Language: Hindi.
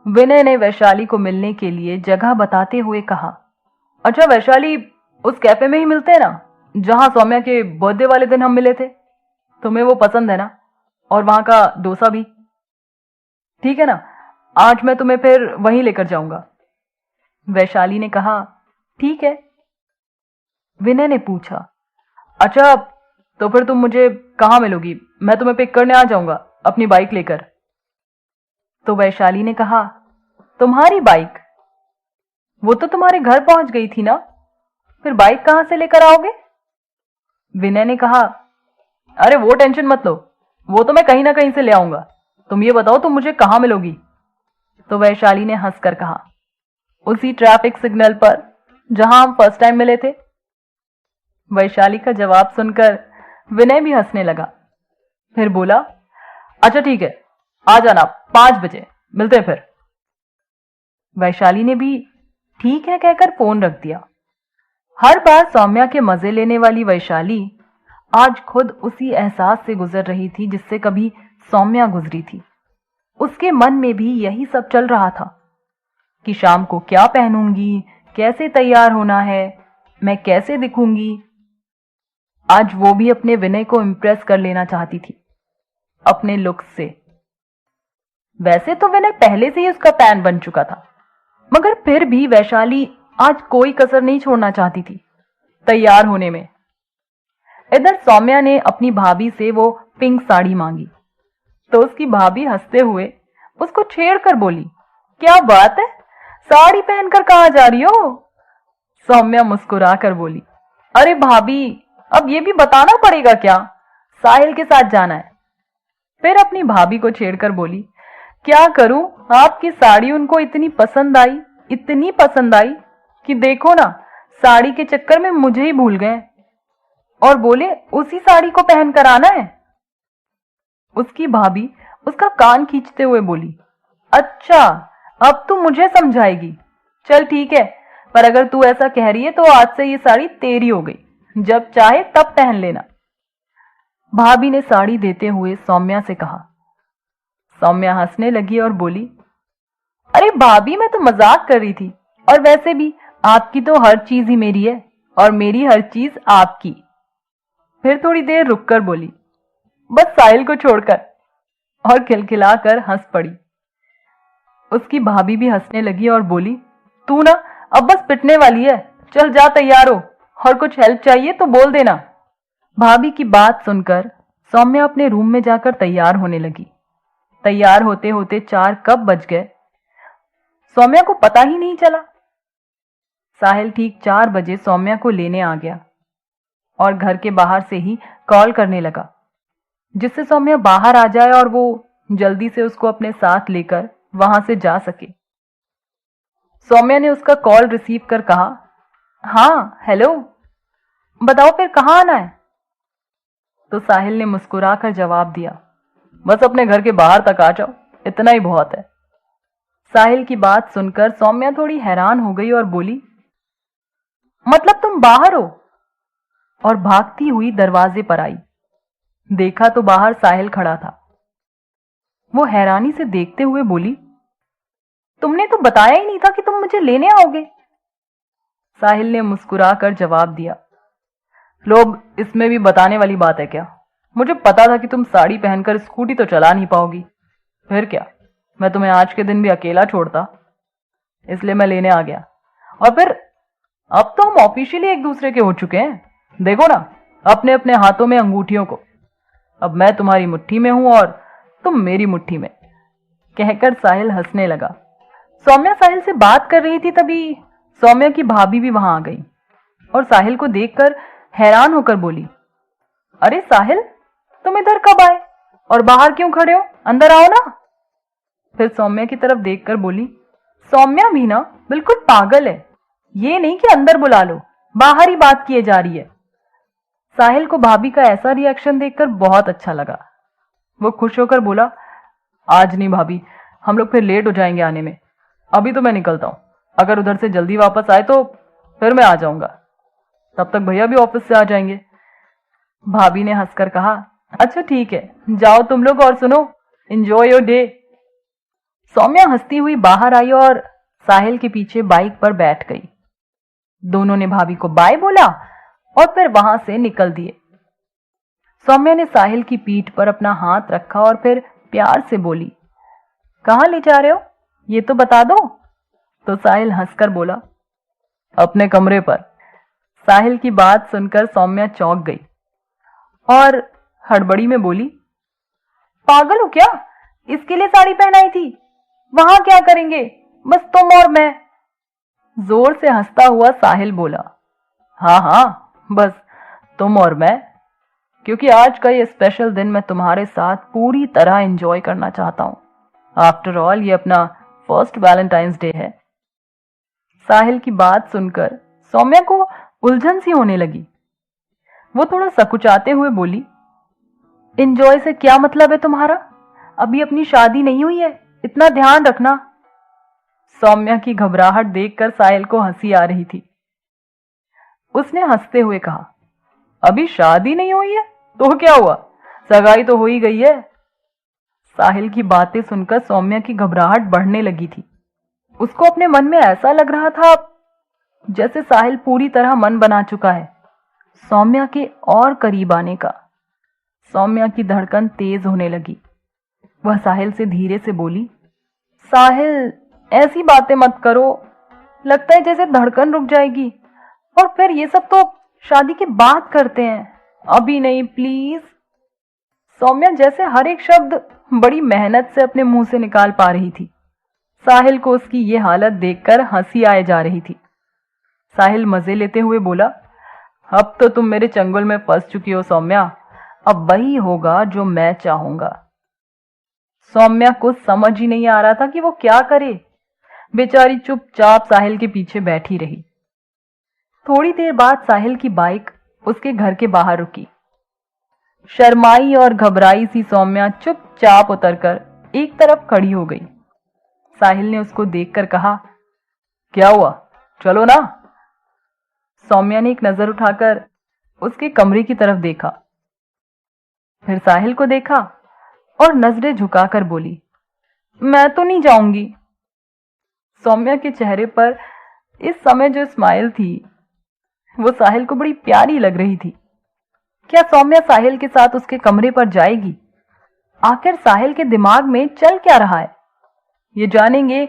विनय ने वैशाली को मिलने के लिए जगह बताते हुए कहा, अच्छा वैशाली, उस कैफे में ही मिलते हैं ना जहां सौम्या के बर्थडे वाले दिन हम मिले थे। तुम्हें वो पसंद है ना, और वहां का डोसा भी। ठीक है ना, आज मैं तुम्हें फिर वहीं लेकर जाऊंगा। वैशाली ने कहा, ठीक है। विनय ने पूछा, अच्छा तो फिर तुम मुझे कहाँ मिलोगी? मैं तुम्हें पिक करने आ जाऊंगा अपनी बाइक लेकर। तो वैशाली ने कहा, तुम्हारी बाइक? वो तो तुम्हारे घर पहुंच गई थी ना, फिर बाइक कहां से लेकर आओगे? विनय ने कहा, अरे वो टेंशन मत लो, वो तो मैं कहीं ना कहीं से ले आऊंगा। तुम ये बताओ तुम मुझे कहां मिलोगी? तो वैशाली ने हंसकर कहा, उसी ट्रैफिक सिग्नल पर जहां हम फर्स्ट टाइम मिले थे। वैशाली का जवाब सुनकर विनय भी हंसने लगा। फिर बोला, अच्छा ठीक है, आ जाना 5 बजे, मिलते हैं फिर। वैशाली ने भी ठीक है कहकर फोन रख दिया। हर बार सौम्या के मजे लेने वाली वैशाली आज खुद उसी एहसास से गुजर रही थी जिससे कभी सौम्या गुजरी थी। उसके मन में भी यही सब चल रहा था कि शाम को क्या पहनूंगी, कैसे तैयार होना है, मैं कैसे दिखूंगी। आज वो भी अपने विनय को इम्प्रेस कर लेना चाहती थी अपने लुक्स से। वैसे तो विनय पहले से ही उसका फैन बन चुका था, मगर फिर भी वैशाली आज कोई कसर नहीं छोड़ना चाहती थी तैयार होने में। इधर सौम्या ने अपनी भाभी से वो पिंक साड़ी मांगी तो उसकी भाभी हंसते हुए उसको छेड़ कर बोली, क्या बात है, साड़ी पहनकर कहां जा रही हो? सौम्या मुस्कुरा कर बोली, अरे भाभी, अब ये भी बताना पड़ेगा क्या, साहिल के साथ जाना है। फिर अपनी भाभी को छेड़कर बोली, क्या करूं, आपकी साड़ी उनको इतनी पसंद आई कि देखो ना, साड़ी के चक्कर में मुझे ही भूल गए और बोले उसी साड़ी को पहनकर आना है। उसकी भाभी उसका कान खींचते हुए बोली, अच्छा अब तू मुझे समझाएगी, चल ठीक है, पर अगर तू ऐसा कह रही है तो आज से ये साड़ी तेरी हो गई, जब चाहे तब पहन लेना। भाभी ने साड़ी देते हुए सौम्या से कहा। सौम्या हंसने लगी और बोली, अरे भाभी, मैं तो मजाक कर रही थी, और वैसे भी आपकी तो हर चीज ही मेरी है और मेरी हर चीज आपकी। फिर थोड़ी देर रुककर बोली, बस साहिल को छोड़कर, और खिलखिलाकर हंस पड़ी। उसकी भाभी भी हंसने लगी और बोली, तू ना अब बस पिटने वाली है, चल जा तैयार हो, और कुछ हेल्प चाहिए तो बोल देना। भाभी की बात सुनकर सौम्या अपने रूम में जाकर तैयार होने लगी। तैयार होते होते 4 कब बज गए सौम्या को पता ही नहीं चला। साहिल ठीक 4 बजे सौम्या को लेने आ गया और घर के बाहर से ही कॉल करने लगा जिससे सौम्या बाहर आ जाए और वो जल्दी से उसको अपने साथ लेकर वहां से जा सके। सौम्या ने उसका कॉल रिसीव कर कहा, हाँ हेलो, बताओ फिर कहाँ आना है? तो साहिल ने मुस्कुराकर जवाब दिया, बस अपने घर के बाहर तक आ जाओ, इतना ही बहुत है। साहिल की बात सुनकर सौम्या थोड़ी हैरान हो गई और बोली, मतलब तुम बाहर हो? और भागती हुई दरवाजे पर आई। देखा तो बाहर साहिल खड़ा था। वो हैरानी से देखते हुए बोली, तुमने तो बताया ही नहीं था कि तुम मुझे लेने आओगे। साहिल ने मुस्कुराकर जवाब दिया, लोग इसमें भी बताने वाली बात है क्या? मुझे पता था कि तुम साड़ी पहनकर स्कूटी तो चला नहीं पाओगी, फिर क्या, मैं तुम्हें आज के दिन भी अकेला छोड़ता, इसलिए मैं लेने आ गया। और फिर अब तो हम ऑफिशियली एक दूसरे के हो चुके हैं, देखो ना अपने अपने हाथों में अंगूठियों को। अब मैं तुम्हारी मुट्ठी में हूं और तुम मेरी मुट्ठी में। कहकर साहिल हंसने लगा। सौम्या साहिल से बात कर रही थी, तभी सौम्या की भाभी भी वहां आ गई और साहिल को देखकर हैरान होकर बोली, अरे साहिल, तुम इधर कब आए और बाहर क्यों खड़े हो, अंदर आओ ना। फिर सौम्या की तरफ देखकर बोली, सौम्या भी ना बिल्कुल पागल है, ये नहीं कि अंदर बुला लो, बाहर ही बात किए जा रही है। साहिल को भाभी का ऐसा रिएक्शन देखकर बहुत अच्छा लगा। वो खुश होकर बोला, आज नहीं भाभी, हम लोग फिर लेट हो जाएंगे आने में, अभी तो मैं निकलता हूं, अगर उधर से जल्दी वापस आए तो फिर मैं आ जाऊंगा, तब तक भैया भी ऑफिस से आ जाएंगे। भाभी ने हंसकर कहा, अच्छा ठीक है, जाओ तुम लोग और सुनो, एंजॉय योर डे। सौम्या हंसती हुई बाहर आई और साहिल के पीछे बाइक पर बैठ गई। दोनों ने भाभी को बाय बोला और फिर वहां से निकल दिए। सौम्या ने साहिल की पीठ पर अपना हाथ रखा और फिर प्यार से बोली, कहाँ ले जा रहे हो, ये तो बता दो। तो साहिल हंसकर बोला, अपने कमरे पर। साहिल की बात सुनकर सौम्या चौंक गई और हड़बड़ी में बोली, पागल हो क्या, इसके लिए साड़ी पहनाई थी, वहां क्या करेंगे, बस तुम और मैं। जोर से हंसता हुआ साहिल बोला, हाँ हाँ, बस तुम और मैं, क्योंकि आज का ये स्पेशल दिन मैं तुम्हारे साथ पूरी तरह एंजॉय करना चाहता हूं। आफ्टर ऑल ये अपना फर्स्ट वैलेंटाइंस डे है। साहिल की बात सुनकर सौम्या को उलझन सी होने लगी। वो थोड़ा सकुचाते हुए बोली, एंजॉय से क्या मतलब है तुम्हारा, अभी अपनी शादी नहीं हुई है, इतना ध्यान रखना। सौम्या की घबराहट देखकर साहिल को हंसी आ रही थी। उसने हंसते हुए कहा, अभी शादी नहीं हुई है तो क्या हुआ, सगाई तो हो ही गई है। साहिल की बातें सुनकर सौम्या की घबराहट बढ़ने लगी थी। उसको अपने मन में ऐसा लग रहा था जैसे साहिल पूरी तरह मन बना चुका है सौम्या के और करीब आने का। सौम्या की धड़कन तेज होने लगी। वह साहिल से धीरे से बोली, साहिल ऐसी बातें मत करो, लगता है जैसे धड़कन रुक जाएगी, और फिर ये सब तो शादी के बाद करते हैं, अभी नहीं प्लीज। सौम्या जैसे हर एक शब्द बड़ी मेहनत से अपने मुंह से निकाल पा रही थी। साहिल को उसकी ये हालत देखकर हंसी आए जा रही थी। साहिल मजे लेते हुए बोला, अब तो तुम मेरे चंगुल में फंस चुकी हो सौम्या, अब वही होगा जो मैं चाहूंगा। सौम्या को समझ ही नहीं आ रहा था कि वो क्या करे। बेचारी चुपचाप साहिल के पीछे बैठी रही। थोड़ी देर बाद साहिल की बाइक उसके घर के बाहर रुकी। शर्माई और घबराई सी सौम्या चुपचाप उतरकर एक तरफ खड़ी हो गई। साहिल ने उसको देखकर कहा, क्या हुआ, चलो ना। सौम्या ने एक नजर उठाकर उसके कमरे की तरफ देखा, फिर साहिल को देखा और नजरें झुकाकर बोली, मैं तो नहीं जाऊंगी। सौम्या के चेहरे पर इस समय जो स्माइल थी वो साहिल को बड़ी प्यारी लग रही थी। क्या सौम्या साहिल के साथ उसके कमरे पर जाएगी? आखिर साहिल के दिमाग में चल क्या रहा है? ये जानेंगे